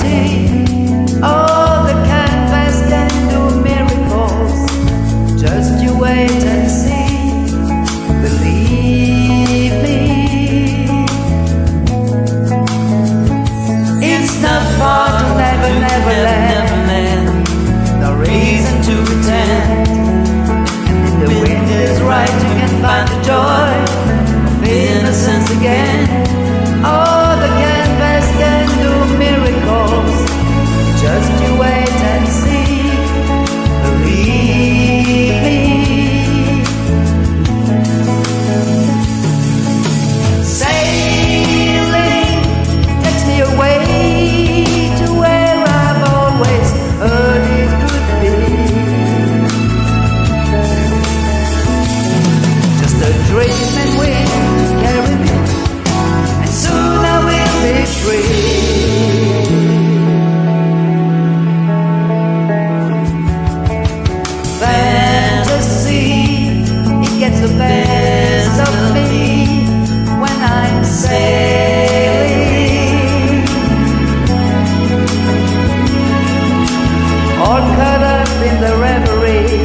empty. Oh, the canvas can do miracles. Just you wait and see. Believe me. It's not far to never land. No reason to pretend. And if the wind is right, you can find the joy of innocence again. Oh, the canvas can do miracles. Just you wait and see. Believe me. Sailing takes me away to where I've always heard it could be. Just a dream and wind to carry me, and soon I will be free. Fantasy, it gets the best of me when I'm sailing. All caught up in the reverie,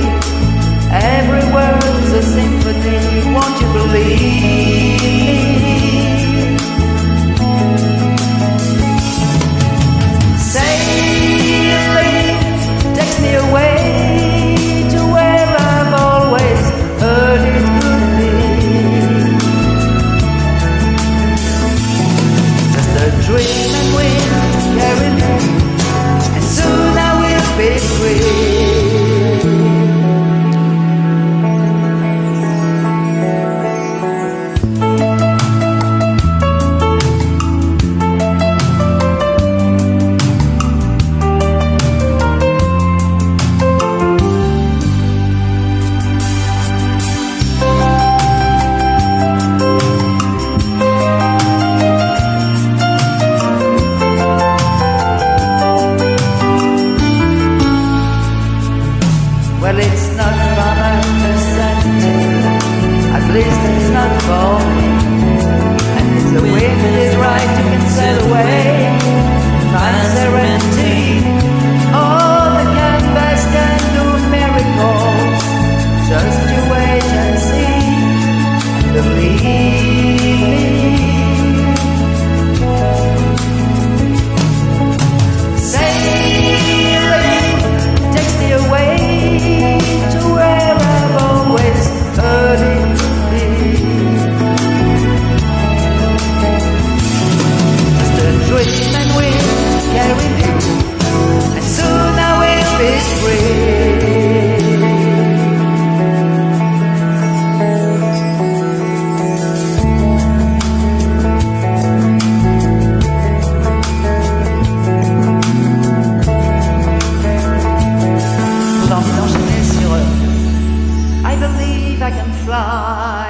every word's a symphony. Won't you believe me? Sailing takes me away to where I've always heard it could be. Just a dream and wind to carry me, and soon I will be free. Well, it's not from Manchester, at least it's not for me. And if the wind is right, you can sail away, find serenity. Oh, the canvas can do miracles. Just you wait and see, and believe me. Sailing takes me away to where I've always heard it could be. Just a dream and wind to carry me, and soon I will be free. J'ai envie d'enchaîner sur I believe I can fly.